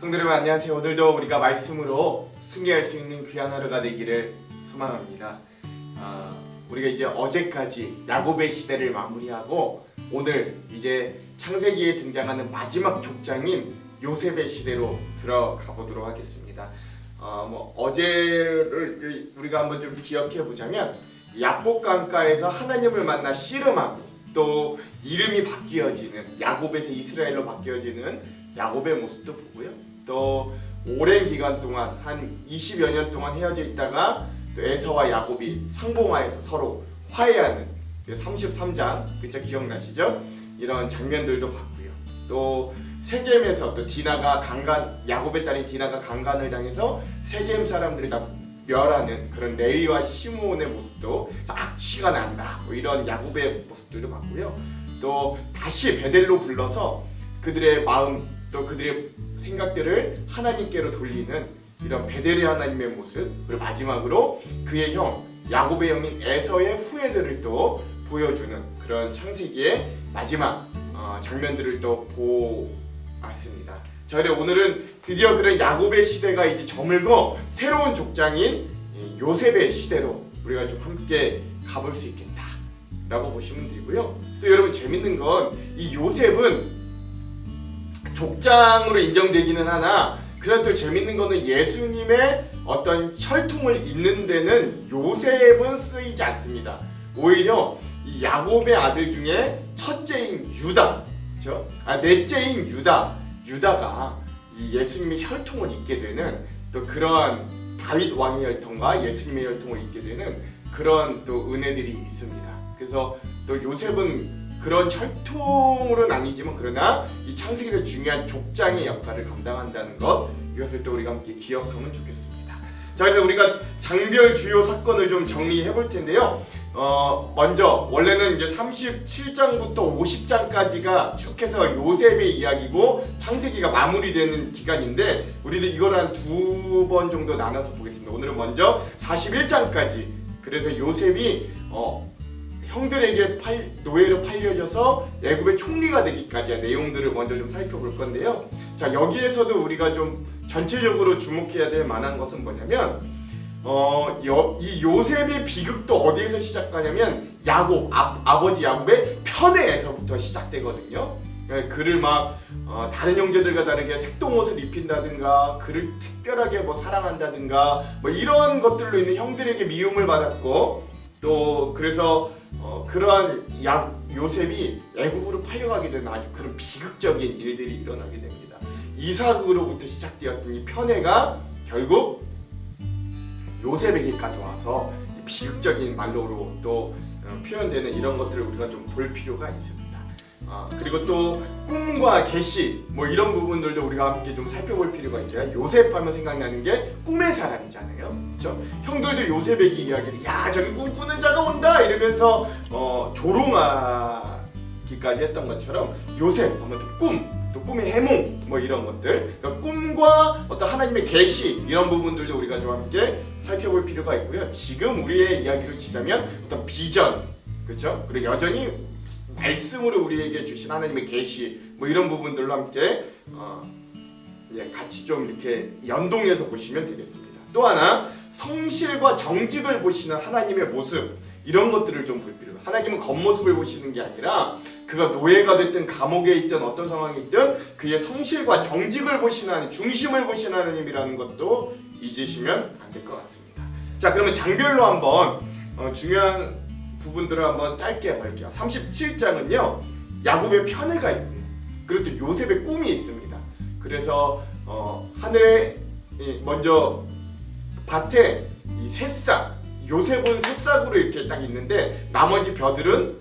성도 여러분 안녕하세요. 오늘도 우리가 말씀으로 승리할 수 있는 귀한 하루가 되기를 소망합니다. 우리가 이제 어제까지 야곱의 시대를 마무리하고 오늘 이제 창세기에 등장하는 마지막 족장인 요셉의 시대로 들어가 보도록 하겠습니다. 어제를 우리가 한번 좀 기억해 보자면 야복 강가에서 하나님을 만나 씨름하고 또 이름이 바뀌어지는 야곱에서 이스라엘로 바뀌어지는 야곱의 모습도 보고요. 또 오랜 기간 동안 한 20여 년 동안 헤어져 있다가 또 에서와 야곱이 상봉하여서 서로 화해하는 33장 그쵸 기억나시죠? 이런 장면들도 봤고요. 또 세겜에서 또 야곱의 딸인 디나가 강간을 당해서 세겜 사람들이 다 멸하는 그런 레위와 시므온의 모습도 악취가 난다 이런 야곱의 모습들도 봤고요. 또 다시 베델로 불러서 그들의 마음 또 그들의 생각들을 하나님께로 돌리는 이런 베델의 하나님의 모습, 그리고 마지막으로 그의 형 야곱의 형인 에서의 후예들을 또 보여주는 그런 창세기의 마지막 장면들을 또 보았습니다. 저희 오늘은 드디어 그런 야곱의 시대가 이제 저물고 새로운 족장인 요셉의 시대로 우리가 좀 함께 가볼 수 있겠다라고 보시면 되고요. 또 여러분 재밌는 건 이 요셉은 족장으로 인정되기는 하나 그래도 또 재밌는 거는 예수님의 어떤 혈통을 잇는 데는 요셉은 쓰이지 않습니다. 오히려 이 야곱의 아들 중에 첫째인 유다, 그렇죠? 넷째인 유다가 이 예수님의 혈통을 잇게 되는 또 그런 다윗 왕의 혈통과 예수님의 혈통을 잇게 되는 그런 또 은혜들이 있습니다. 그래서 또 요셉은 그런 혈통으로는 아니지만 그러나 이 창세기에서 중요한 족장의 역할을 감당한다는 것 이것을 또 우리가 함께 기억하면 좋겠습니다. 자, 그래서 우리가 장별 주요 사건을 좀 정리해 볼 텐데요. 먼저 원래는 이제 37장부터 50장까지가 쭉 해서 요셉의 이야기고 창세기가 마무리되는 기간인데 우리도 이걸 한 두 번 정도 나눠서 보겠습니다. 오늘은 먼저 41장까지 그래서 요셉이 형들에게 노예로 팔려져서 애굽의 총리가 되기까지의 내용들을 먼저 좀 살펴볼 건데요. 자, 여기에서도 우리가 좀 전체적으로 주목해야 될 만한 것은 뭐냐면 이 요셉의 비극도 어디에서 시작하냐면 야곱, 아버지 야곱의 편애에서부터 시작되거든요. 그를 막 다른 형제들과 다르게 색동옷을 입힌다든가 그를 특별하게 사랑한다든가 이런 것들로 인해 형들에게 미움을 받았고 또 그래서 그러한 요셉이 애굽으로 팔려가게 되는 아주 그런 비극적인 일들이 일어나게 됩니다. 이삭으로부터 시작되었던 이 편애가 결국 요셉에게까지 와서 비극적인 말로로 또 표현되는 이런 것들을 우리가 좀 볼 필요가 있습니다. 그리고 또 꿈과 계시 이런 부분들도 우리가 함께 좀 살펴볼 필요가 있어요. 요셉 하면 생각나는 게 꿈의 사람이잖아요. 그렇죠? 형들도 요셉에게 이야기를 저기 꿈꾸는 자가 온다 이러면서 조롱하기까지 했던 것처럼 요셉 하면 또 꿈의 해몽 이런 것들 그러니까 꿈과 어떤 하나님의 계시 이런 부분들도 우리가 좀 함께 살펴볼 필요가 있고요. 지금 우리의 이야기를 치자면 어떤 비전 그렇죠? 그리고 여전히 말씀으로 우리에게 주신 하나님의 계시 이런 부분들로 함께 같이 좀 이렇게 연동해서 보시면 되겠습니다. 또 하나 성실과 정직을 보시는 하나님의 모습 이런 것들을 좀 볼 필요해요. 하나님은 겉모습을 보시는 게 아니라 그가 노예가 됐든 감옥에 있든 어떤 상황이 있든 그의 성실과 정직을 보시는 하나님, 중심을 보시는 하나님이라는 것도 잊으시면 안 될 것 같습니다. 자, 그러면 장별로 한번 중요한 부분들을 한번 짧게 볼게요. 37장은요 야곱의 편애가 있고요. 그리고 또 요셉의 꿈이 있습니다. 그래서 하늘에 먼저 밭에 이 새싹 요셉은 새싹으로 이렇게 딱 있는데 나머지 벼들은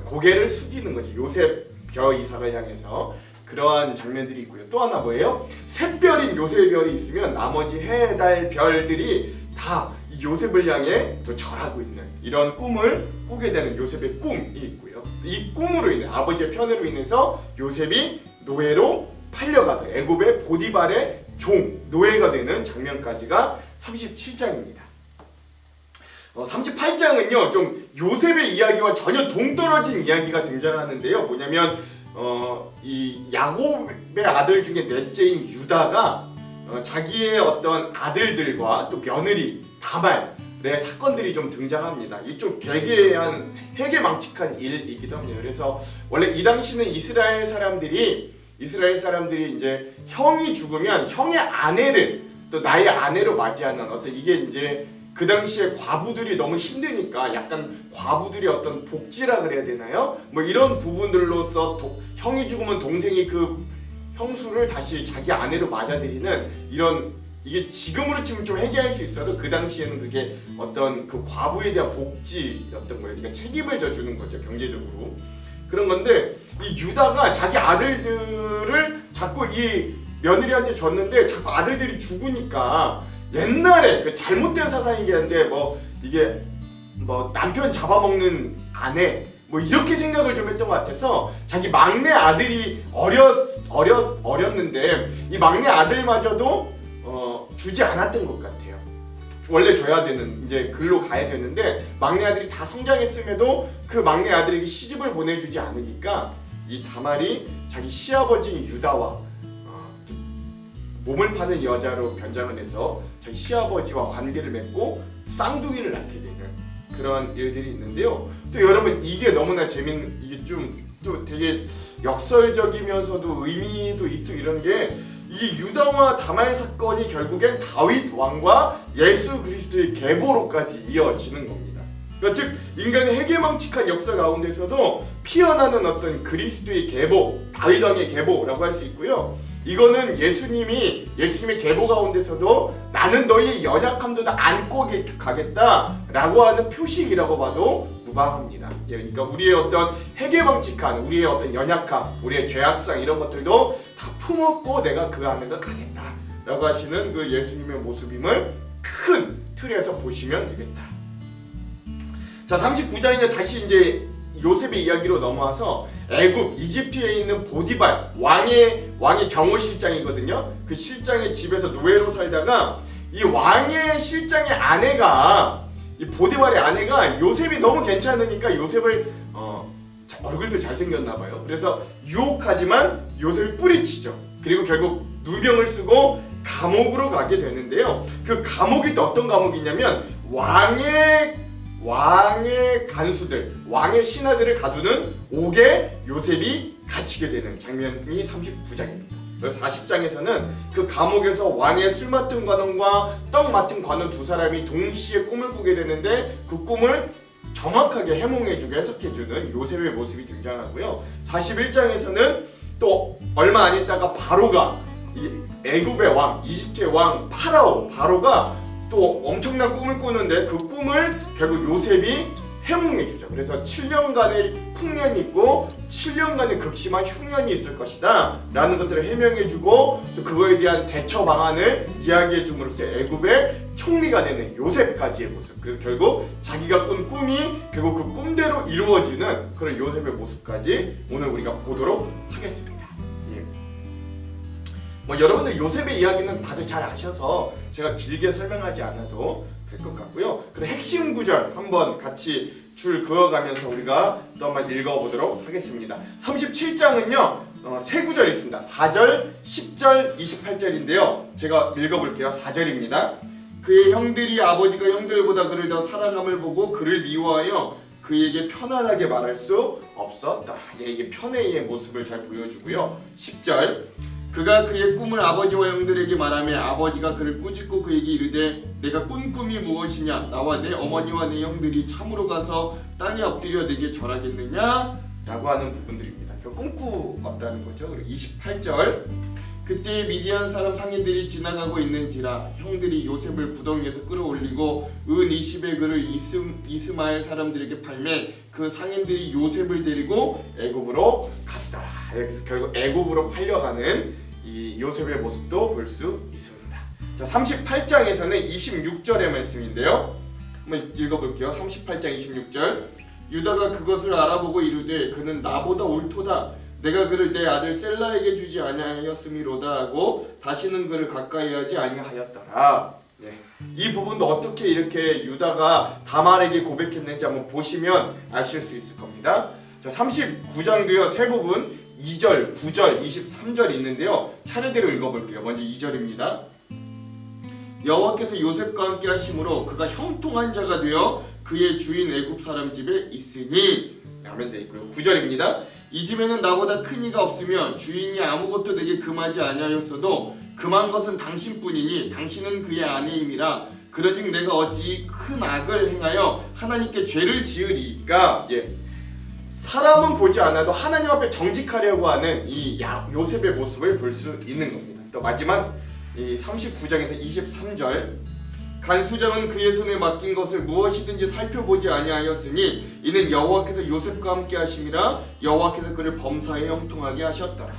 고개를 숙이는 거지. 요셉 벼 이삭을 향해서 그러한 장면들이 있고요. 또 하나 뭐예요? 샛별인 요셉의 별이 있으면 나머지 해, 달, 별들이 다 요셉을 향해 또 절하고 있는 이런 꿈을 꾸게 되는 요셉의 꿈이 있고요. 이 꿈으로 인해 아버지의 편애로 인해서 요셉이 노예로 팔려가서 애굽의 보디발의 노예가 되는 장면까지가 37장입니다. 38장은요 좀 요셉의 이야기와 전혀 동떨어진 이야기가 등장하는데요. 뭐냐면 이 야곱의 아들 중에 넷째인 유다가 자기의 어떤 아들들과 또 며느리 다말의 사건들이 좀 등장합니다. 이 좀 괴괴한 해괴망측한 일이기도 합니다. 그래서 원래 이 당시는 이스라엘 사람들이 이제 형이 죽으면 형의 아내를 또 나의 아내로 맞이하는 어떤 이게 이제 그 당시에 과부들이 너무 힘드니까 약간 과부들이 어떤 복지라 그래야 되나요? 뭐 이런 부분들로서 형이 죽으면 동생이 그 형수를 다시 자기 아내로 맞아들이는 이런 이게 지금으로 치면 좀 해결할 수 있어도 그 당시에는 그게 어떤 그 과부에 대한 복지였던 거예요. 그러니까 책임을 져주는 거죠, 경제적으로. 그런 건데 이 유다가 자기 아들들을 자꾸 이 며느리한테 줬는데 자꾸 아들들이 죽으니까 옛날에 그 잘못된 사상이긴 한데 뭐 이게 뭐 남편 잡아먹는 아내 뭐 이렇게 생각을 좀 했던 것 같아서 자기 막내 아들이 어렸는데 이 막내 아들마저도 주지 않았던 것 같아요. 원래 줘야 되는 이제 글로 가야 되는데 막내 아들이 다 성장했음에도 그 막내 아들에게 시집을 보내주지 않으니까 이 다말이 자기 시아버지인 유다와 몸을 파는 여자로 변장을 해서 자기 시아버지와 관계를 맺고 쌍둥이를 낳게 되는 그런 일들이 있는데요. 또 여러분 이게 너무나 재밌는 이게 좀 또 되게 역설적이면서도 의미도 있고 이런 게 이 유다와 다말 사건이 결국엔 다윗 왕과 예수 그리스도의 계보로까지 이어지는 겁니다. 그러니까 즉 인간의 해괴망측한 역사 가운데서도 피어나는 어떤 그리스도의 계보, 다윗 왕의 계보라고 할 수 있고요. 이거는 예수님의 계보 가운데서도 나는 너희의 연약함도 다 안고 가겠다라고 하는 표식이라고 봐도 무방합니다. 그러니까 우리의 어떤 해괴망측한 우리의 어떤 연약함, 우리의 죄악상 이런 것들도 다 품었고 내가 그 안에서 가겠다라고 하시는 그 예수님의 모습임을 큰 틀에서 보시면 되겠다. 자, 39장에 다시 이제 요셉의 이야기로 넘어와서 애굽 이집트에 있는 보디발 왕의 경호실장이거든요. 그 실장의 집에서 노예로 살다가 이 왕의 실장의 아내가 이 보디발의 아내가 요셉이 너무 괜찮으니까 요셉을 얼굴도 잘생겼나 봐요. 그래서 유혹하지만 요셉을 뿌리치죠. 그리고 결국 누병을 쓰고 감옥으로 가게 되는데요. 그 감옥이 또 어떤 감옥이냐면 왕의 간수들, 왕의 신하들을 가두는 옥에 요셉이 갇히게 되는 장면이 39장입니다. 그래서 40장에서는 그 감옥에서 왕의 술 맡은 관원과 떡 맡은 관원 두 사람이 동시에 꿈을 꾸게 되는데 그 꿈을 정확하게 해몽해주고 해석해주는 요셉의 모습이 등장하고요. 41장에서는 또 얼마 안 있다가 바로가 이 애굽의 왕, 이집트의 왕 바로가 또 엄청난 꿈을 꾸는데 그 꿈을 결국 요셉이 해몽해주죠. 그래서 7년간의 풍년이 있고 7년간의 극심한 흉년이 있을 것이다 라는 것들을 해명해주고 또 그거에 대한 대처 방안을 이야기해줌으로써 애굽의 총리가 되는 요셉까지의 모습, 그래서 결국 자기가 꾼 꿈이 결국 그 꿈대로 이루어지는 그런 요셉의 모습까지 오늘 우리가 보도록 하겠습니다. 뭐 여러분들 요셉의 이야기는 다들 잘 아셔서 제가 길게 설명하지 않아도 될 것 같고요. 그럼 핵심 구절 한번 같이 줄 그어가면서 우리가 또 한번 읽어보도록 하겠습니다. 37장은요 세 구절이 있습니다. 4절, 10절, 28절인데요. 제가 읽어볼게요. 4절입니다. 그의 형들이 아버지가 형들보다 그를 더 사랑함을 보고 그를 미워하여 그에게 편안하게 말할 수 없었더라. 이게 편애의 모습을 잘 보여주고요. 10절 그가 그의 꿈을 아버지와 형들에게 말하며 아버지가 그를 꾸짖고 그에게 이르되 내가 꾼 꿈이 무엇이냐 나와 내 어머니와 내 형들이 참으로 가서 땅에 엎드려 내게 절하겠느냐 라고 하는 부분들입니다. 꿈꾸었다는 거죠. 그리고 28절 그때 미디안 사람 상인들이 지나가고 있는지라 형들이 요셉을 구덩이에서 끌어올리고 은 20의 그를 이스마엘 사람들에게 팔매 그 상인들이 요셉을 데리고 애굽으로 갔더라. 그래서 결국 애굽으로 팔려가는 이 요셉의 모습도 볼 수 있습니다. 자, 38장에서는 26절의 말씀인데요. 한번 읽어볼게요. 38장 26절 유다가 그것을 알아보고 이르되 그는 나보다 옳도다. 내가 그를 내 아들 셀라에게 주지 아니하였음이로다 하고 다시는 그를 가까이 하지 아니하였더라. 이 부분도 어떻게 이렇게 유다가 다말에게 고백했는지 한번 보시면 아실 수 있을 겁니다. 자, 39장도요 세 부분 2절, 9절, 23절 있는데요. 차례대로 읽어볼게요. 먼저 2절입니다. 여호와께서 요셉과 함께 하심으로 그가 형통한 자가 되어 그의 주인 애굽 사람 집에 있으니 하면 돼 있고요. 9절입니다. 이 집에는 나보다 큰 이가 없으며 주인이 아무것도 내게 금하지 아니하였어도 금한 것은 당신뿐이니 당신은 그의 아내임이라. 그런즉 내가 어찌 큰 악을 행하여 하나님께 죄를 지으리까. 사람은 보지 않아도 하나님 앞에 정직하려고 하는 이 요셉의 모습을 볼 수 있는 겁니다. 또 마지막 39장에서 23절 간수장은 그의 손에 맡긴 것을 무엇이든지 살펴보지 아니하였으니 이는 여호와께서 요셉과 함께 하심이라. 여호와께서 그를 범사에 형통하게 하셨더라.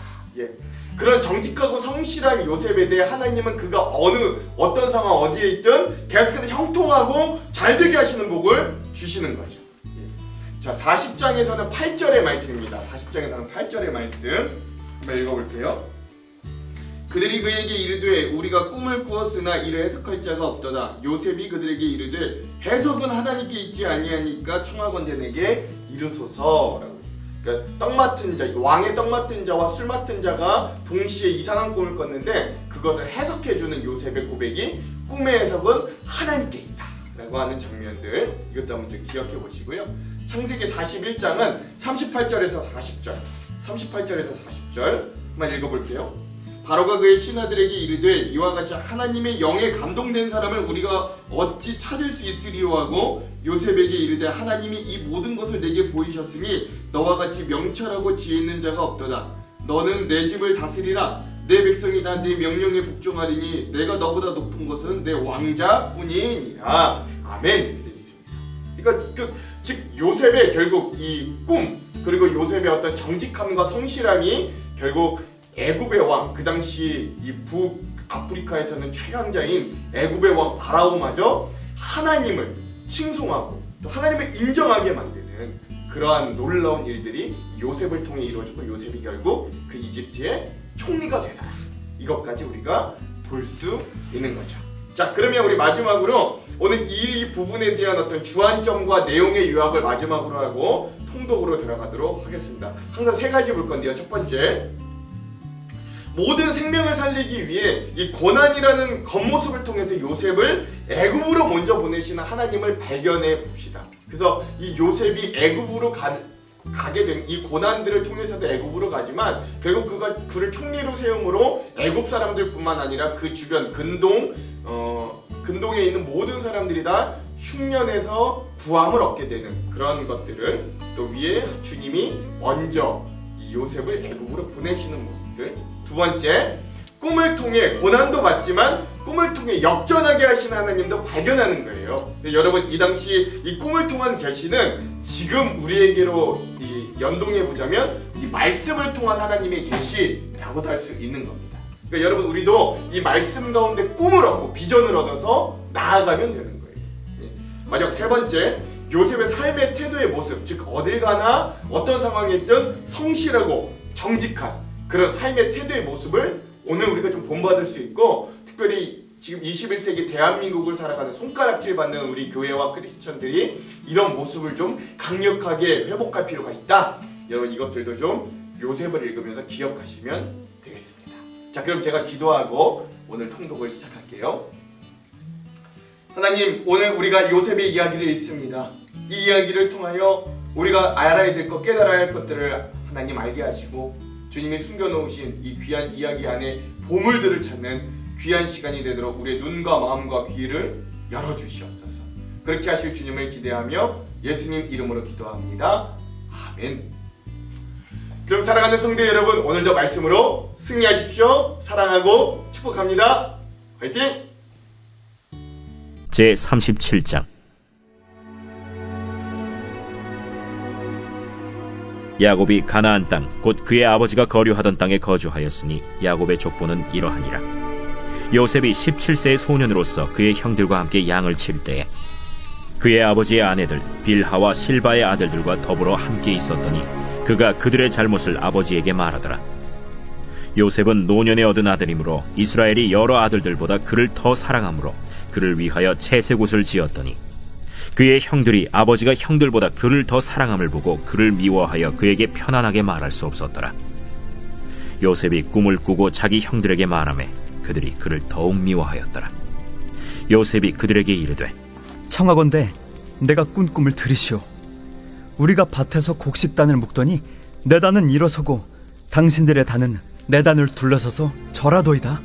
그런 정직하고 성실한 요셉에 대해 하나님은 그가 어떤 상황 어디에 있든 계속해서 형통하고 잘되게 하시는 복을 주시는 거죠. 자, 40장에서는 8절의 말씀입니다. 40장에서는 8절의 말씀 한번 읽어볼게요. 그들이 그에게 이르되 우리가 꿈을 꾸었으나 이를 해석할 자가 없도다. 요셉이 그들에게 이르되 해석은 하나님께 있지 아니하니까 청하건대 내게 이르소서라고. 그러니까 떡 맡은 자, 왕의 떡 맡은 자와 술 맡은 자가 동시에 이상한 꿈을 꿨는데 그것을 해석해주는 요셉의 고백이 꿈의 해석은 하나님께 있다라고 하는 장면들, 이것도 한번 좀 기억해 보시고요. 창세기 41장은 38절에서 40절, 38절에서 40절 한번 읽어볼게요. 바로가 그의 신하들에게 이르되 이와 같이 하나님의 영에 감동된 사람을 우리가 어찌 찾을 수 있으리요 하고 요셉에게 이르되 하나님이 이 모든 것을 내게 보이셨으니 너와 같이 명철하고 지혜 있는 자가 없도다. 너는 내 집을 다스리라. 내 백성이 다 내 명령에 복종하리니 내가 너보다 높은 것은 내 왕자뿐이니라. 아멘. 이렇게 되어 있습니다. 그러니까 즉 요셉의 결국 이 꿈, 그리고 요셉의 어떤 정직함과 성실함이 결국 애굽의 왕, 그 당시 이 북아프리카에서는 최강자인 애굽의 왕 바라오마저 하나님을 칭송하고 또 하나님을 인정하게 만드는 그러한 놀라운 일들이 요셉을 통해 이루어지고 요셉이 결국 그 이집트의 총리가 되더라. 이것까지 우리가 볼 수 있는 거죠. 자, 그러면 우리 마지막으로 오늘 이 부분에 대한 어떤 주안점과 내용의 요약을 마지막으로 하고 통독으로 들어가도록 하겠습니다. 항상 세 가지 볼 건데요. 첫 번째, 모든 생명을 살리기 위해 이 고난이라는 겉모습을 통해서 요셉을 애굽으로 먼저 보내시는 하나님을 발견해 봅시다. 그래서 이 요셉이 애굽으로 가게 된 이 고난들을 통해서도 애굽으로 가지만 결국 그를 총리로 세움으로 애굽 사람들뿐만 아니라 그 주변 근동에 있는 모든 사람들이 다 흉년에서 구함을 얻게 되는 그런 것들을 또 위에 주님이 먼저 이 요셉을 애굽으로 보내시는 모습들. 두 번째, 꿈을 통해 고난도 받지만 꿈을 통해 역전하게 하신 하나님도 발견하는 거예요. 여러분, 이 당시 이 꿈을 통한 계시는 지금 우리에게로 연동해 보자면 이 말씀을 통한 하나님의 계시라고도 할 수 있는 겁니다. 그러니까 여러분, 우리도 이 말씀 가운데 꿈을 얻고 비전을 얻어서 나아가면 되는 거예요. 마지막 세 번째, 요셉의 삶의 태도의 모습, 즉 어딜 가나 어떤 상황에 있든 성실하고 정직한 그런 삶의 태도의 모습을 오늘 우리가 좀 본받을 수 있고, 특별히 지금 21세기 대한민국을 살아가는 손가락질 받는 우리 교회와 크리스천들이 이런 모습을 좀 강력하게 회복할 필요가 있다. 여러분, 이것들도 좀 요셉을 읽으면서 기억하시면 되겠습니다. 자, 그럼 제가 기도하고 오늘 통독을 시작할게요. 하나님, 오늘 우리가 요셉의 이야기를 읽습니다. 이 이야기를 통하여 우리가 알아야 될 것, 깨달아야 할 것들을 하나님 알게 하시고 주님이 숨겨놓으신 이 귀한 이야기 안에 보물들을 찾는 귀한 시간이 되도록 우리의 눈과 마음과 귀를 열어주시옵소서. 그렇게 하실 주님을 기대하며 예수님 이름으로 기도합니다. 아멘. 그럼 사랑하는 성도 여러분, 오늘도 말씀으로 승리하십시오. 사랑하고 축복합니다. 화이팅! 제37장 야곱이 가나안 땅 곧 그의 아버지가 거류하던 땅에 거주하였으니 야곱의 족보는 이러하니라. 요셉이 17세의 소년으로서 그의 형들과 함께 양을 칠 때에 그의 아버지의 아내들 빌하와 실바의 아들들과 더불어 함께 있었더니 그가 그들의 잘못을 아버지에게 말하더라. 요셉은 노년에 얻은 아들이므로 이스라엘이 여러 아들들보다 그를 더 사랑하므로 그를 위하여 채색옷을 지었더니 그의 형들이 아버지가 형들보다 그를 더 사랑함을 보고 그를 미워하여 그에게 편안하게 말할 수 없었더라. 요셉이 꿈을 꾸고 자기 형들에게 말하매 그들이 그를 더욱 미워하였더라. 요셉이 그들에게 이르되 청하건대 내가 꾼 꿈을 들으시오. 우리가 밭에서 곡식단을 묶더니 내 단은 일어서고 당신들의 단은 내 단을 둘러서서 절하도이다.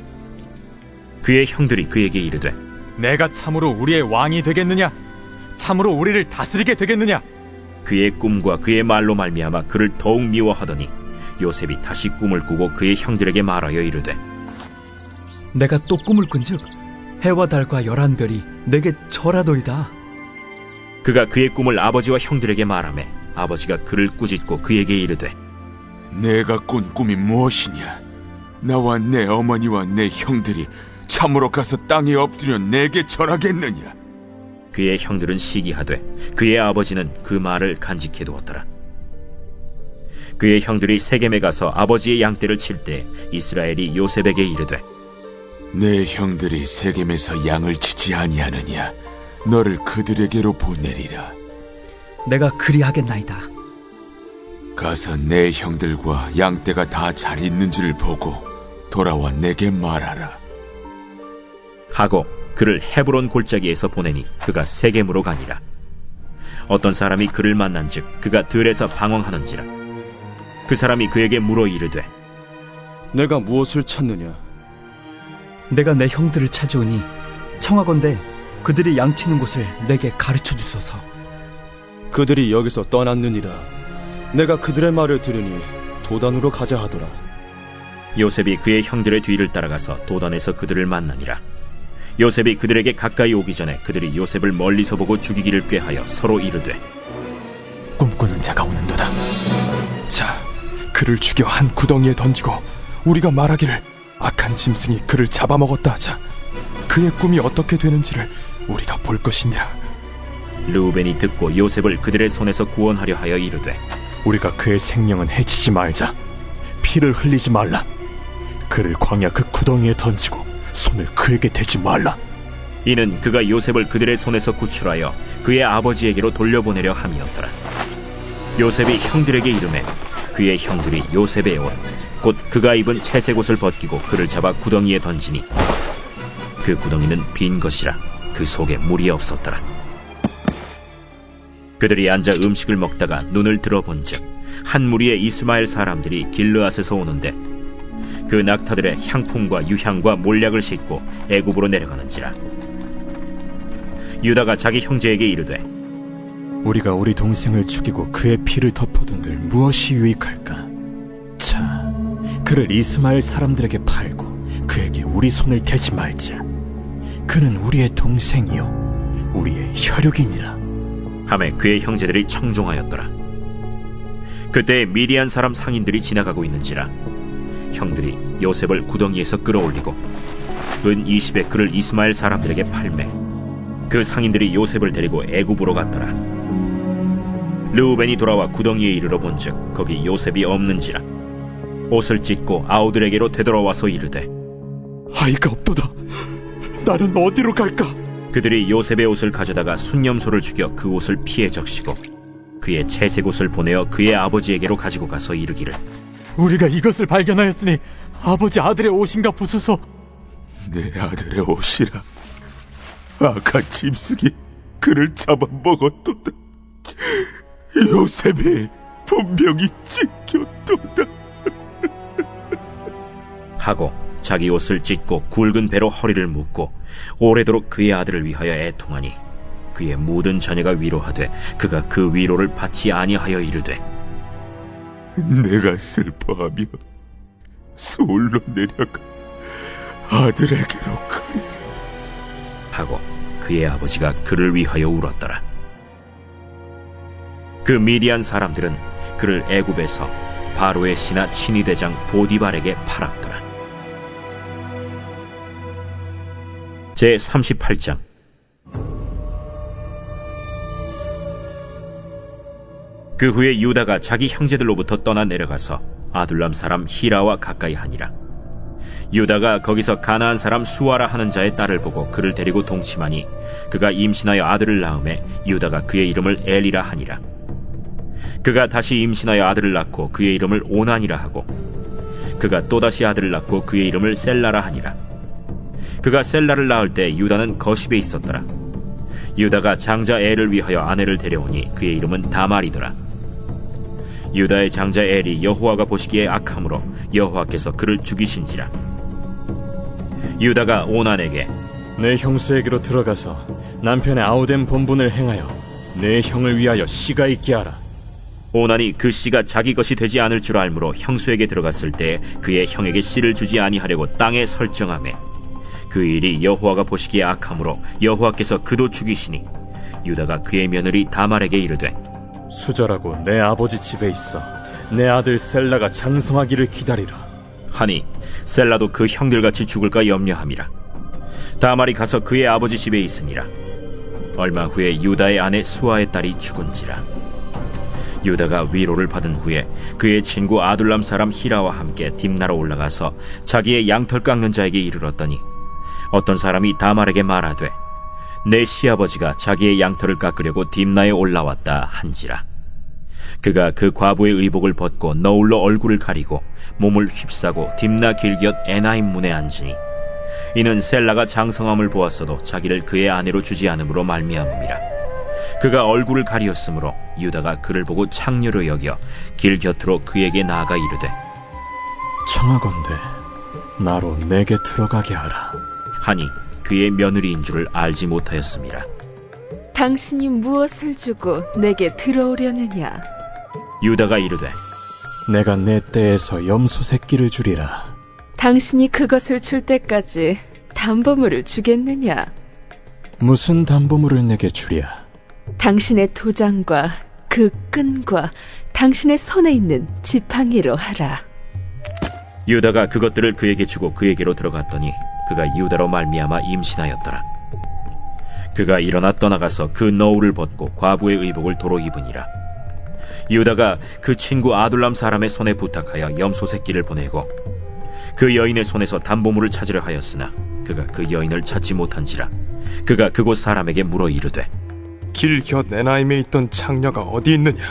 그의 형들이 그에게 이르되 내가 참으로 우리의 왕이 되겠느냐? 참으로 우리를 다스리게 되겠느냐? 그의 꿈과 그의 말로 말미암아 그를 더욱 미워하더니 요셉이 다시 꿈을 꾸고 그의 형들에게 말하여 이르되 내가 또 꿈을 꾼즉 해와 달과 11별이 내게 절하도이다. 그가 그의 꿈을 아버지와 형들에게 말하매 아버지가 그를 꾸짖고 그에게 이르되 내가 꾼 꿈이 무엇이냐? 나와 내 어머니와 내 형들이 참으로 가서 땅에 엎드려 내게 절하겠느냐? 그의 형들은 시기하되 그의 아버지는 그 말을 간직해 두었더라. 그의 형들이 세겜에 가서 아버지의 양떼를 칠 때 이스라엘이 요셉에게 이르되 내 형들이 세겜에서 양을 치지 아니하느냐? 너를 그들에게로 보내리라. 내가 그리하겠나이다. 가서 내 형들과 양떼가 다 잘 있는지를 보고 돌아와 내게 말하라. 하고 그를 헤브론 골짜기에서 보내니 그가 세겜으로 가니라. 어떤 사람이 그를 만난즉 그가 들에서 방황하는지라. 그 사람이 그에게 물어 이르되 내가 무엇을 찾느냐? 내가 내 형들을 찾아오니 청하건대 그들이 양치는 곳을 내게 가르쳐 주소서. 그들이 여기서 떠났느니라. 내가 그들의 말을 들으니 도단으로 가자 하더라. 요셉이 그의 형들의 뒤를 따라가서 도단에서 그들을 만나니라. 요셉이 그들에게 가까이 오기 전에 그들이 요셉을 멀리서 보고 죽이기를 꾀하여 서로 이르되 꿈꾸는 자가 오는도다. 자, 그를 죽여 한 구덩이에 던지고 우리가 말하기를 악한 짐승이 그를 잡아먹었다 하자. 그의 꿈이 어떻게 되는지를 우리가 볼 것이니라. 르우벤이 듣고 요셉을 그들의 손에서 구원하려 하여 이르되 우리가 그의 생명은 해치지 말자. 피를 흘리지 말라. 그를 광야 그 구덩이에 던지고 손을 그에게 대지 말라. 이는 그가 요셉을 그들의 손에서 구출하여 그의 아버지에게로 돌려보내려 함이었더라. 요셉이 형들에게 이르매 그의 형들이 요셉의 옷 곧 그가 입은 채색 옷을 벗기고 그를 잡아 구덩이에 던지니 그 구덩이는 빈 것이라 그 속에 물이 없었더라. 그들이 앉아 음식을 먹다가 눈을 들어본즉 한 무리의 이스마엘 사람들이 길르앗에서 오는데 그 낙타들의 향품과 유향과 몰약을 싣고 애굽으로 내려가는지라. 유다가 자기 형제에게 이르되 우리가 우리 동생을 죽이고 그의 피를 덮어둔들 무엇이 유익할까? 자, 그를 이스마엘 사람들에게 팔고 그에게 우리 손을 대지 말자. 그는 우리의 동생이요 우리의 혈육이니라. 하매 그의 형제들이 청종하였더라. 그때 미디안 사람 상인들이 지나가고 있는지라 형들이 요셉을 구덩이에서 끌어올리고 은 20에 그를 이스마엘 사람들에게 팔매 그 상인들이 요셉을 데리고 애굽으로 갔더라. 르우벤이 돌아와 구덩이에 이르러 본즉 거기 요셉이 없는지라. 옷을 찢고 아우들에게로 되돌아와서 이르되 아이가 없도다. 나는 어디로 갈까? 그들이 요셉의 옷을 가져다가 순념소를 죽여 그 옷을 피에 적시고 그의 채색 옷을 보내어 그의 아버지에게로 가지고 가서 이르기를 우리가 이것을 발견하였으니 아버지 아들의 옷인가 보소서. 내 아들의 옷이라. 악한 짐승이 그를 잡아먹었도다. 요셉이 분명히 찢겼도다. 하고 자기 옷을 찢고 굵은 배로 허리를 묶고 오래도록 그의 아들을 위하여 애통하니 그의 모든 자녀가 위로하되 그가 그 위로를 받지 아니하여 이르되 내가 슬퍼하며 서울로 내려가 아들에게로 가리라 하고 그의 아버지가 그를 위하여 울었더라. 그 미디안 사람들은 그를 애굽에서 바로의 신하 친위대장 보디발에게 팔았더라. 제 38장. 그 후에 유다가 자기 형제들로부터 떠나 내려가서 아둘람 사람 히라와 가까이 하니라. 유다가 거기서 가나안 사람 수아라 하는 자의 딸을 보고 그를 데리고 동침하니 그가 임신하여 아들을 낳음에 유다가 그의 이름을 엘이라 하니라. 그가 다시 임신하여 아들을 낳고 그의 이름을 오난이라 하고 그가 또다시 아들을 낳고 그의 이름을 셀라라 하니라. 그가 셀라를 낳을 때 유다는 거십에 있었더라. 유다가 장자 엘을 위하여 아내를 데려오니 그의 이름은 다말이더라. 유다의 장자 엘이 여호와가 보시기에 악함으로 여호와께서 그를 죽이신지라. 유다가 오난에게 내 형수에게로 들어가서 남편의 아우된 본분을 행하여 내 형을 위하여 씨가 있게 하라. 오난이 그 씨가 자기 것이 되지 않을 줄 알므로 형수에게 들어갔을 때 그의 형에게 씨를 주지 아니하려고 땅에 설정하매 그 일이 여호와가 보시기에 악함으로 여호와께서 그도 죽이시니 유다가 그의 며느리 다말에게 이르되 수절하고 내 아버지 집에 있어 내 아들 셀라가 장성하기를 기다리라 하니 셀라도 그 형들같이 죽을까 염려함이라. 다말이 가서 그의 아버지 집에 있으니라. 얼마 후에 유다의 아내 수아의 딸이 죽은지라. 유다가 위로를 받은 후에 그의 친구 아둘람 사람 히라와 함께 딥나로 올라가서 자기의 양털 깎는 자에게 이르렀더니 어떤 사람이 다말에게 말하되 내 시아버지가 자기의 양털을 깎으려고 딥나에 올라왔다 한지라. 그가 그 과부의 의복을 벗고 너울로 얼굴을 가리고 몸을 휩싸고 딥나 길곁 에나임 문에 앉으니 이는 셀라가 장성함을 보았어도 자기를 그의 아내로 주지 않음으로 말미암음이라. 그가 얼굴을 가리었으므로 유다가 그를 보고 창녀로 여겨 길 곁으로 그에게 나아가 이르되 청하건대 나로 내게 들어가게 하라 하니 그의 며느리인 줄을 알지 못하였음이라. 당신이 무엇을 주고 내게 들어오려느냐? 유다가 이르되 내가 내 떼에서 염소 새끼를 주리라. 당신이 그것을 줄 때까지 담보물을 주겠느냐? 무슨 담보물을 내게 주랴? 당신의 도장과 그 끈과 당신의 손에 있는 지팡이로 하라. 유다가 그것들을 그에게 주고 그에게로 들어갔더니 그가 유다로 말미암아 임신하였더라. 그가 일어나 떠나가서 그 너울을 벗고 과부의 의복을 도로 입으니라. 유다가 그 친구 아둘람 사람의 손에 부탁하여 염소 새끼를 보내고 그 여인의 손에서 담보물을 찾으려 하였으나 그가 그 여인을 찾지 못한지라. 그가 그곳 사람에게 물어 이르되 길 곁 에나임에 있던 창녀가 어디 있느냐?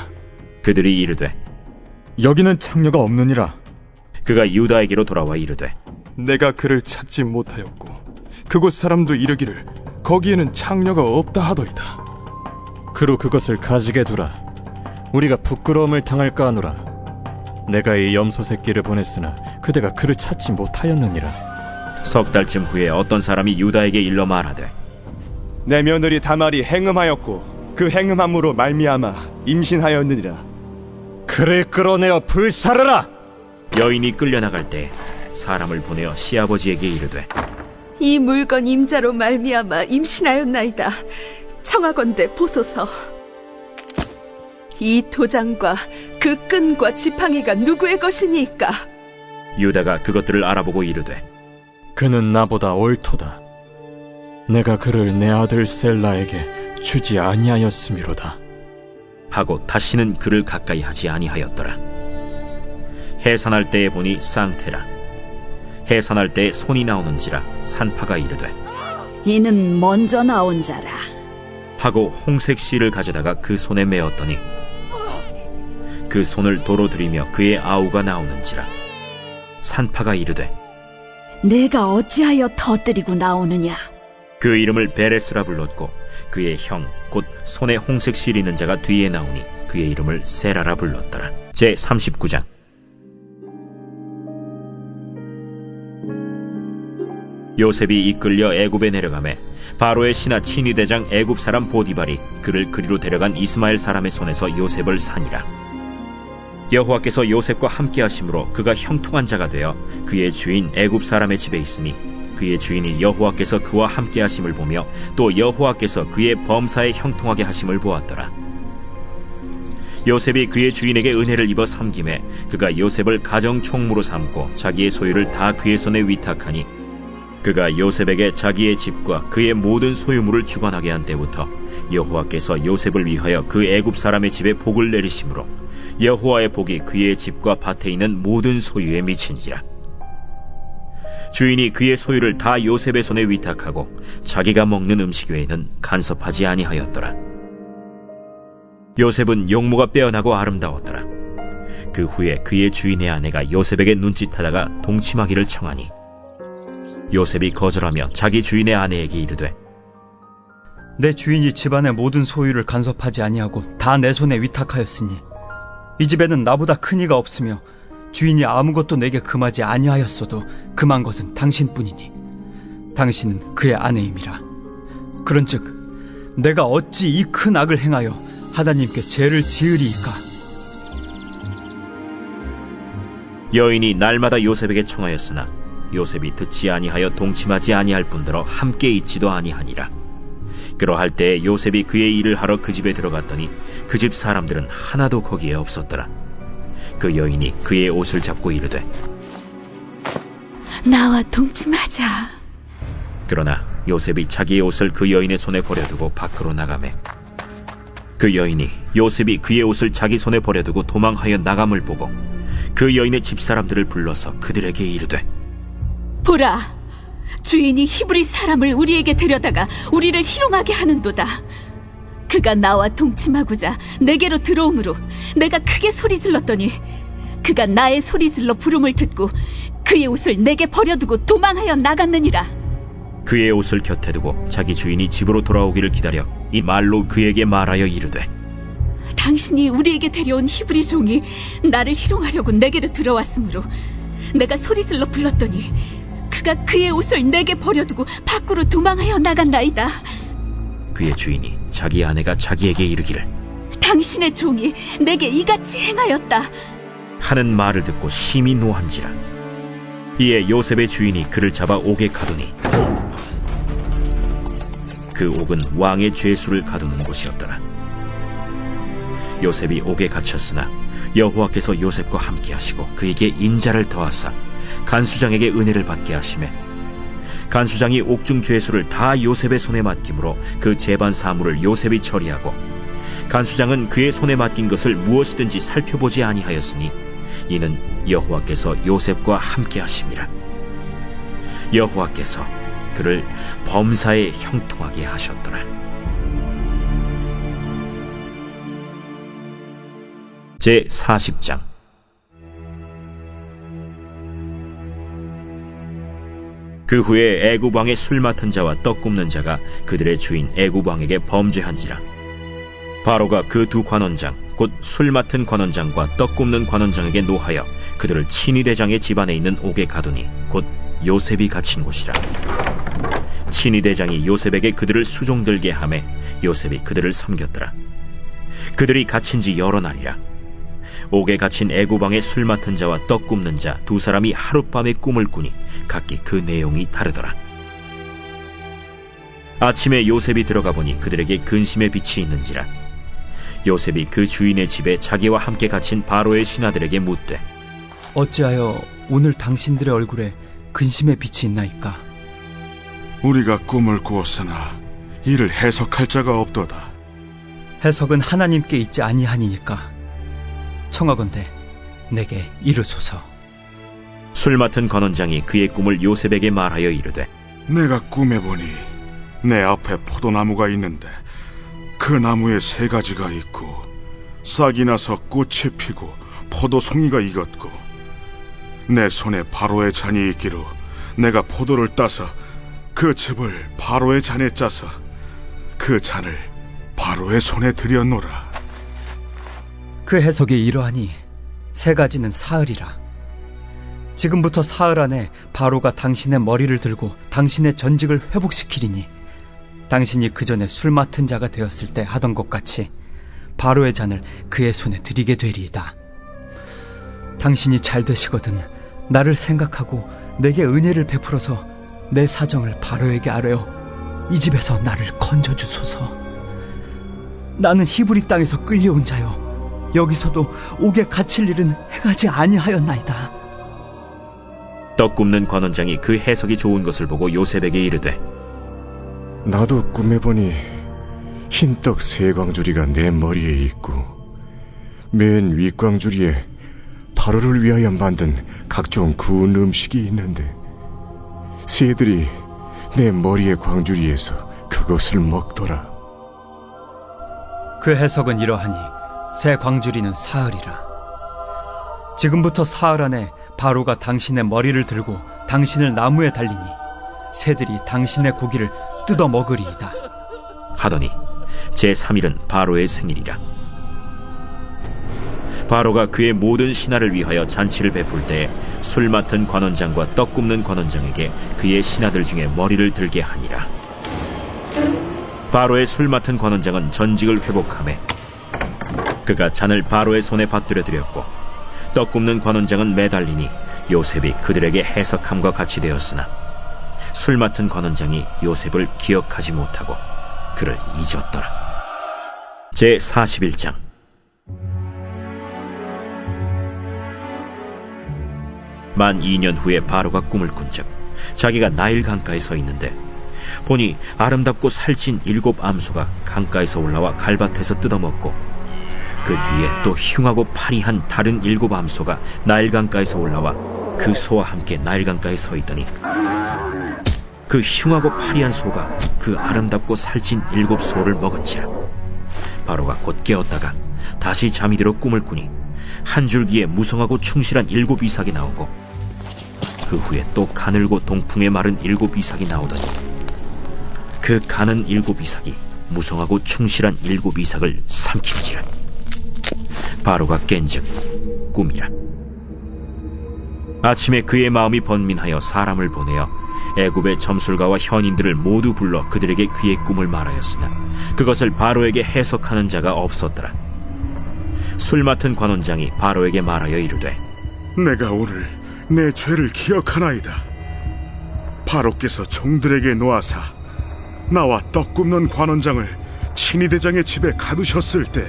그들이 이르되 여기는 창녀가 없느니라. 그가 유다에게로 돌아와 이르되 내가 그를 찾지 못하였고 그곳 사람도 이르기를 거기에는 창녀가 없다 하더이다. 그로 그것을 가지게 두라. 우리가 부끄러움을 당할까 하노라. 내가 이 염소 새끼를 보냈으나 그대가 그를 찾지 못하였느니라. 석 달쯤 후에 어떤 사람이 유다에게 일러 말하되 내 며느리 다말이 행음하였고 그 행음함으로 말미암아 임신하였느니라. 그를 끌어내어 불사르라. 여인이 끌려나갈 때 사람을 보내어 시아버지에게 이르되 이 물건 임자로 말미암아 임신하였나이다. 청하건대 보소서. 이 도장과 그 끈과 지팡이가 누구의 것이니까? 유다가 그것들을 알아보고 이르되 그는 나보다 옳도다. 내가 그를 내 아들 셀라에게 주지 아니하였음이로다 하고 다시는 그를 가까이 하지 아니하였더라. 해산할 때에 보니 쌍태라. 해산할 때에 손이 나오는지라 산파가 이르되 이는 먼저 나온 자라 하고 홍색 실을 가져다가 그 손에 메었더니 그 손을 도로 들이며 그의 아우가 나오는지라. 산파가 이르되 내가 어찌하여 터뜨리고 나오느냐? 그 이름을 베레스라 불렀고 그의 형 곧 손에 홍색 실 있는 자가 뒤에 나오니 그의 이름을 세라라 불렀더라. 제 39장. 요셉이 이끌려 애굽에 내려가매 바로의 신하 친위대장 애굽 사람 보디발이 그를 그리로 데려간 이스마엘 사람의 손에서 요셉을 산이라. 여호와께서 요셉과 함께 하심으로 그가 형통한 자가 되어 그의 주인 애굽 사람의 집에 있으니 그의 주인이 여호와께서 그와 함께 하심을 보며 또 여호와께서 그의 범사에 형통하게 하심을 보았더라. 요셉이 그의 주인에게 은혜를 입어 섬김에 그가 요셉을 가정 총무로 삼고 자기의 소유를 다 그의 손에 위탁하니 그가 요셉에게 자기의 집과 그의 모든 소유물을 주관하게 한 때부터 여호와께서 요셉을 위하여 그 애굽 사람의 집에 복을 내리심으로 여호와의 복이 그의 집과 밭에 있는 모든 소유에 미친지라. 주인이 그의 소유를 다 요셉의 손에 위탁하고 자기가 먹는 음식 외에는 간섭하지 아니하였더라. 요셉은 용모가 빼어나고 아름다웠더라. 그 후에 그의 주인의 아내가 요셉에게 눈짓하다가 동침하기를 청하니 요셉이 거절하며 자기 주인의 아내에게 이르되 내 주인이 집안의 모든 소유를 간섭하지 아니하고 다 내 손에 위탁하였으니 이 집에는 나보다 큰 이가 없으며 주인이 아무것도 내게 금하지 아니하였어도 금한 것은 당신뿐이니 당신은 그의 아내임이라. 그런즉 내가 어찌 이 큰 악을 행하여 하나님께 죄를 지으리이까? 여인이 날마다 요셉에게 청하였으나 요셉이 듣지 아니하여 동침하지 아니할 뿐더러 함께 있지도 아니하니라. 그러할 때 요셉이 그의 일을 하러 그 집에 들어갔더니 그 집 사람들은 하나도 거기에 없었더라. 그 여인이 그의 옷을 잡고 이르되 나와 동침하자. 그러나 요셉이 자기의 옷을 그 여인의 손에 버려두고 밖으로 나가매 그 여인이 요셉이 그의 옷을 자기 손에 버려두고 도망하여 나감을 보고 그 여인의 집사람들을 불러서 그들에게 이르되 보라, 주인이 히브리 사람을 우리에게 데려다가 우리를 희롱하게 하는도다. 그가 나와 동침하고자 내게로 들어오므로 내가 크게 소리질렀더니 그가 나의 소리질러 부름을 듣고 그의 옷을 내게 버려두고 도망하여 나갔느니라. 그의 옷을 곁에 두고 자기 주인이 집으로 돌아오기를 기다려 이 말로 그에게 말하여 이르되 당신이 우리에게 데려온 히브리 종이 나를 희롱하려고 내게로 들어왔으므로 내가 소리질러 불렀더니 그가 그의 옷을 내게 버려두고 밖으로 도망하여 나간나이다. 그의 주인이 자기 아내가 자기에게 이르기를 당신의 종이 내게 이같이 행하였다 하는 말을 듣고 심히 노한지라. 이에 요셉의 주인이 그를 잡아 옥에 가두니 그 옥은 왕의 죄수를 가두는 곳이었더라. 요셉이 옥에 갇혔으나 여호와께서 요셉과 함께 하시고 그에게 인자를 더하사 간수장에게 은혜를 받게 하시매 간수장이 옥중 죄수를 다 요셉의 손에 맡김으로 그 재반 사물을 요셉이 처리하고 간수장은 그의 손에 맡긴 것을 무엇이든지 살펴보지 아니하였으니 이는 여호와께서 요셉과 함께 하심이라. 여호와께서 그를 범사에 형통하게 하셨더라. 제 40장. 그 후에 애굽 왕의 술 맡은 자와 떡 굽는 자가 그들의 주인 애굽 왕에게 범죄한지라. 바로가 그 두 관원장 곧 술 맡은 관원장과 떡 굽는 관원장에게 노하여 그들을 친위대장의 집안에 있는 옥에 가두니 곧 요셉이 갇힌 곳이라. 친위대장이 요셉에게 그들을 수종들게 하매 요셉이 그들을 섬겼더라. 그들이 갇힌 지 여러 날이라. 옥에 갇힌 애굽 왕의 술 맡은 자와 떡 굽는 자 두 사람이 하룻밤에 꿈을 꾸니 각기 그 내용이 다르더라. 아침에 요셉이 들어가 보니 그들에게 근심의 빛이 있는지라. 요셉이 그 주인의 집에 자기와 함께 갇힌 바로의 신하들에게 묻되 어찌하여 오늘 당신들의 얼굴에 근심의 빛이 있나이까? 우리가 꿈을 꾸었으나 이를 해석할 자가 없도다. 해석은 하나님께 있지 아니하니까 청하건대 내게 이르소서. 술 맡은 관원장이 그의 꿈을 요셉에게 말하여 이르되 내가 꿈에 보니 내 앞에 포도나무가 있는데 그 나무에 세 가지가 있고 싹이 나서 꽃이 피고 포도송이가 익었고 내 손에 바로의 잔이 있기로 내가 포도를 따서 그 즙을 바로의 잔에 짜서 그 잔을 바로의 손에 들여놓으라. 그 해석이 이러하니 세 가지는 사흘이라. 지금부터 사흘 안에 바로가 당신의 머리를 들고 당신의 전직을 회복시키리니 당신이 그 전에 술 맡은 자가 되었을 때 하던 것 같이 바로의 잔을 그의 손에 드리게 되리이다. 당신이 잘 되시거든 나를 생각하고 내게 은혜를 베풀어서 내 사정을 바로에게 아뢰어 이 집에서 나를 건져주소서. 나는 히브리 땅에서 끌려온 자요 여기서도 옥에 갇힐 일은 행하지 아니하였나이다. 떡 굽는 관원장이 그 해석이 좋은 것을 보고 요셉에게 이르되 나도 꿈에 보니 흰떡 세 광주리가 내 머리에 있고 맨 윗광주리에 바로를 위하여 만든 각종 구운 음식이 있는데 새들이 내 머리의 광주리에서 그것을 먹더라. 그 해석은 이러하니 새 광주리는 사흘이라. 지금부터 사흘 안에 바로가 당신의 머리를 들고 당신을 나무에 달리니 새들이 당신의 고기를 뜯어 먹으리이다. 하더니 제3일은 바로의 생일이라. 바로가 그의 모든 신하를 위하여 잔치를 베풀 때에 술 맡은 관원장과 떡 굽는 관원장에게 그의 신하들 중에 머리를 들게 하니라. 바로의 술 맡은 관원장은 전직을 회복하매 그가 잔을 바로의 손에 받들어 드렸고, 떡 굽는 관원장은 매달리니 요셉이 그들에게 해석함과 같이 되었으나 술 맡은 관원장이 요셉을 기억하지 못하고 그를 잊었더라. 제41장. 만 2년 후에 바로가 꿈을 꾼즉 자기가 나일 강가에 서 있는데 보니 아름답고 살찐 7 암소가 강가에서 올라와 갈밭에서 뜯어먹고, 그 뒤에 또 흉하고 파리한 다른 7 암소가 나일 강가에서 올라와 그 소와 함께 나일 강가에 서 있더니 그 흉하고 파리한 소가 그 아름답고 살찐 7 소를 먹은지라. 바로가 곧 깨었다가 다시 잠이 들어 꿈을 꾸니 한 줄기에 무성하고 충실한 7 이삭이 나오고, 그 후에 또 가늘고 동풍에 마른 7 이삭이 나오더니 그 가는 7 이삭이 무성하고 충실한 7 이삭을 삼킨지라. 바로가 깬즉 꿈이라. 아침에 그의 마음이 번민하여 사람을 보내어 애굽의 점술가와 현인들을 모두 불러 그들에게 그의 꿈을 말하였으나 그것을 바로에게 해석하는 자가 없었더라. 술 맡은 관원장이 바로에게 말하여 이르되, 내가 오늘 내 죄를 기억하나이다. 바로께서 종들에게 놓아사 나와 떡 굽는 관원장을 친위대장의 집에 가두셨을 때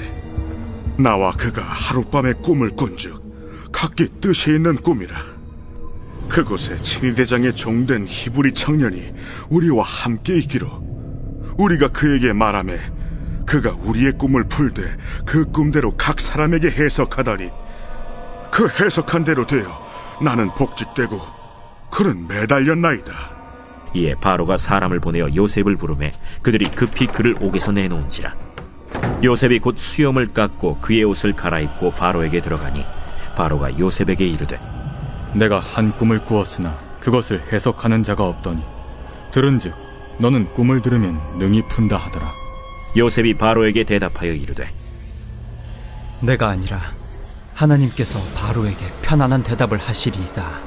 나와 그가 하룻밤에 꿈을 꾼즉 각기 뜻이 있는 꿈이라. 그곳에 친위대장의 종된 히브리 청년이 우리와 함께 있기로 우리가 그에게 말하매 그가 우리의 꿈을 풀되 그 꿈대로 각 사람에게 해석하다니, 그 해석한 대로 되어 나는 복직되고 그는 매달렸나이다. 이에 바로가 사람을 보내어 요셉을 부르매 그들이 급히 그를 옥에서 내놓은지라. 요셉이 곧 수염을 깎고 그의 옷을 갈아입고 바로에게 들어가니 바로가 요셉에게 이르되, 내가 한 꿈을 꾸었으나 그것을 해석하는 자가 없더니 들은즉 너는 꿈을 들으면 능히 푼다 하더라. 요셉이 바로에게 대답하여 이르되, 내가 아니라 하나님께서 바로에게 편안한 대답을 하시리이다.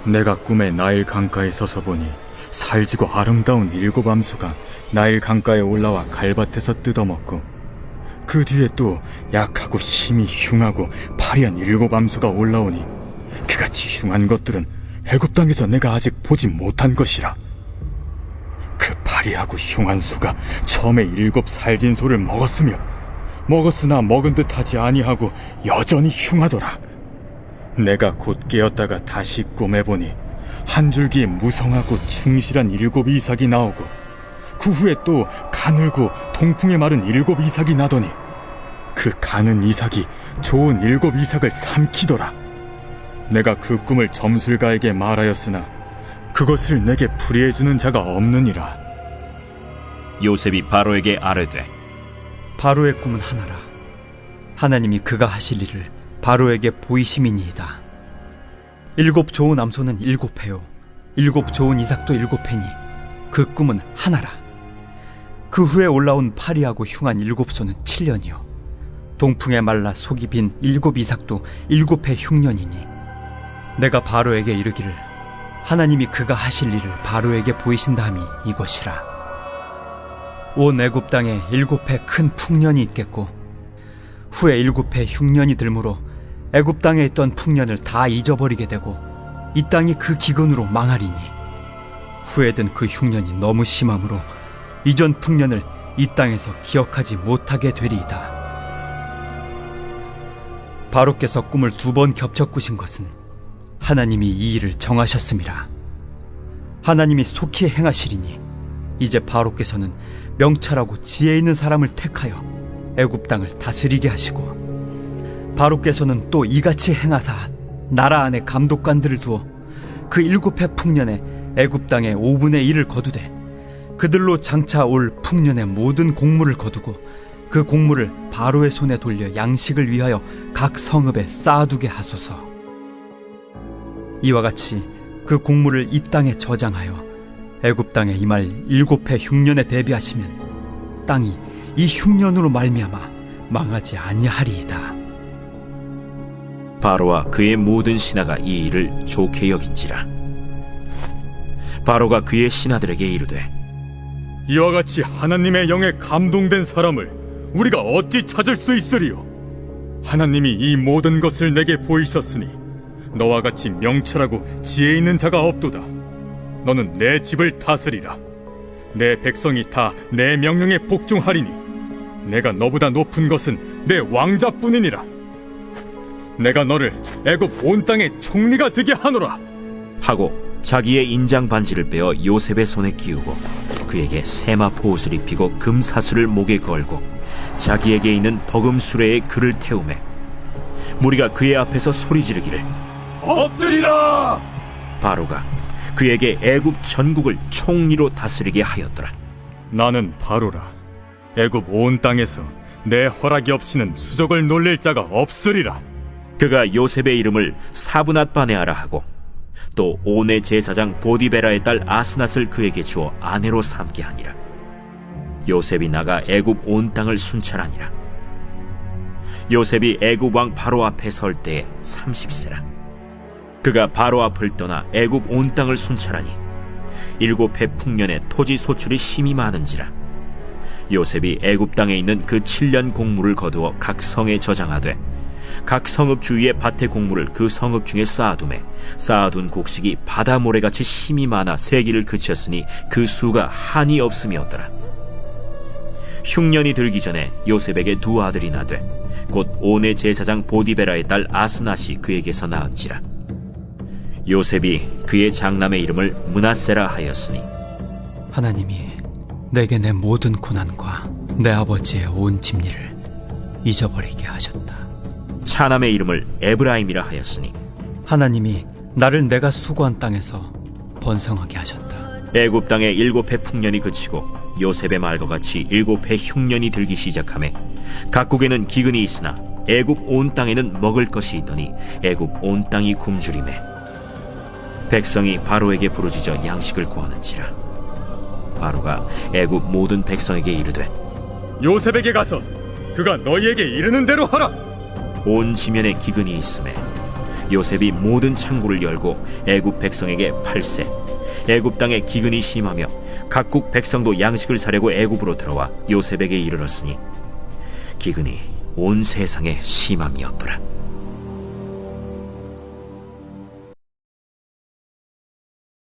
내가 꿈에 나일 강가에 서서 보니 살지고 아름다운 7 암소가 나일 강가에 올라와 갈밭에서 뜯어먹고, 그 뒤에 또 약하고 심히 흉하고 파리한 7 암소가 올라오니 그같이 흉한 것들은 애굽 땅에서 내가 아직 보지 못한 것이라. 그 파리하고 흉한 소가 처음에 7 살진 소를 먹었으나 먹은 듯 하지 아니하고 여전히 흉하더라. 내가 곧 깨었다가 다시 꿈에 보니 한 줄기에 무성하고 충실한 7 이삭이 나오고, 그 후에 또 가늘고 동풍에 마른 7 이삭이 나더니 그 가는 이삭이 좋은 7 이삭을 삼키더라. 내가 그 꿈을 점술가에게 말하였으나 그것을 내게 풀이해주는 자가 없느니라. 요셉이 바로에게 아뢰되, 바로의 꿈은 하나라. 하나님이 그가 하실 일을 바로에게 보이심이니이다. 7 좋은 암소는 7회요 7 좋은 이삭도 7회니 그 꿈은 하나라. 그 후에 올라온 파리하고 흉한 7소는 7년이요 동풍에 말라 속이 빈 7 이삭도 7회 흉년이니, 내가 바로에게 이르기를 하나님이 그가 하실 일을 바로에게 보이신다 함이 이것이라. 온 애굽 땅에 7회 큰 풍년이 있겠고, 후에 7회 흉년이 들므로 애굽 땅에 있던 풍년을 다 잊어버리게 되고 이 땅이 그 기근으로 망하리니, 후에 든 그 흉년이 너무 심함으로 이전 풍년을 이 땅에서 기억하지 못하게 되리이다. 바로께서 꿈을 2번 겹쳐 꾸신 것은 하나님이 이 일을 정하셨음이라. 하나님이 속히 행하시리니 이제 바로께서는 명철하고 지혜 있는 사람을 택하여 애굽 땅을 다스리게 하시고, 바로께서는 또 이같이 행하사 나라 안에 감독관들을 두어 그 7회 풍년에 애굽 땅의 5분의 1을 거두되 그들로 장차 올 풍년의 모든 곡물을 거두고 그 곡물을 바로의 손에 돌려 양식을 위하여 각 성읍에 쌓아두게 하소서. 이와 같이 그 곡물을 이 땅에 저장하여 애굽 땅에 임할 7해 흉년에 대비하시면 땅이 이 흉년으로 말미암아 망하지 아니하리이다. 바로와 그의 모든 신하가 이 일을 좋게 여긴지라. 바로가 그의 신하들에게 이르되 이와 같이 하나님의 영에 감동된 사람을 우리가 어찌 찾을 수 있으리요? 하나님이 이 모든 것을 내게 보이셨으니 너와 같이 명철하고 지혜 있는 자가 없도다. 너는 내 집을 다스리라. 내 백성이 다 내 명령에 복종하리니 내가 너보다 높은 것은 내 왕자뿐이니라. 내가 너를 애굽 온 땅의 총리가 되게 하노라. 하고 자기의 인장 반지를 빼어 요셉의 손에 끼우고 그에게 세마포 옷을 입히고 금사슬을 목에 걸고 자기에게 있는 버금 수레에 그를 태우매 무리가 그의 앞에서 소리 지르기를 엎드리라! 바로가 그에게 애굽 전국을 총리로 다스리게 하였더라. 나는 바로라. 애굽 온 땅에서 내 허락이 없이는 수족을 놀릴 자가 없으리라. 그가 요셉의 이름을 사브낫바네아라 하고 또 온의 제사장 보디베라의 딸 아스낫을 그에게 주어 아내로 삼게 하니라. 요셉이 나가 애굽 온 땅을 순찰하니라. 요셉이 애굽 왕 바로 앞에 설 때에 30세라. 그가 바로 앞을 떠나 애굽 온 땅을 순찰하니 7해 풍년에 토지 소출이 심히 많은지라. 요셉이 애굽 땅에 있는 그 7년 곡물을 거두어 각 성에 저장하되 각 성읍 주위의 밭의 곡물을 그 성읍 중에 쌓아두매 쌓아둔 곡식이 바다 모래같이 심히 많아 세기를 그쳤으니 그 수가 한이 없음이었더라. 흉년이 들기 전에 요셉에게 2 아들이 나되 곧 온의 제사장 보디베라의 딸 아스낫이 그에게서 낳은지라. 요셉이 그의 장남의 이름을 므낫세라 하였으니 하나님이 내게 내 모든 고난과 내 아버지의 온 집리를 잊어버리게 하셨다. 차남의 이름을 에브라임이라 하였으니 하나님이 나를 내가 수고한 땅에서 번성하게 하셨다. 애굽 땅에 7해 풍년이 그치고 요셉의 말과 같이 7해 흉년이 들기 시작하매 각국에는 기근이 있으나 애굽 온 땅에는 먹을 것이 있더니 애굽 온 땅이 굶주리매 백성이 바로에게 부르짖어 양식을 구하는지라. 바로가 애굽 모든 백성에게 이르되 요셉에게 가서 그가 너희에게 이르는 대로 하라. 온 지면에 기근이 있음에 요셉이 모든 창고를 열고 애굽 백성에게 팔세 애굽 땅에 기근이 심하며 각국 백성도 양식을 사려고 애굽으로 들어와 요셉에게 이르렀으니 기근이 온 세상에 심함이었더라.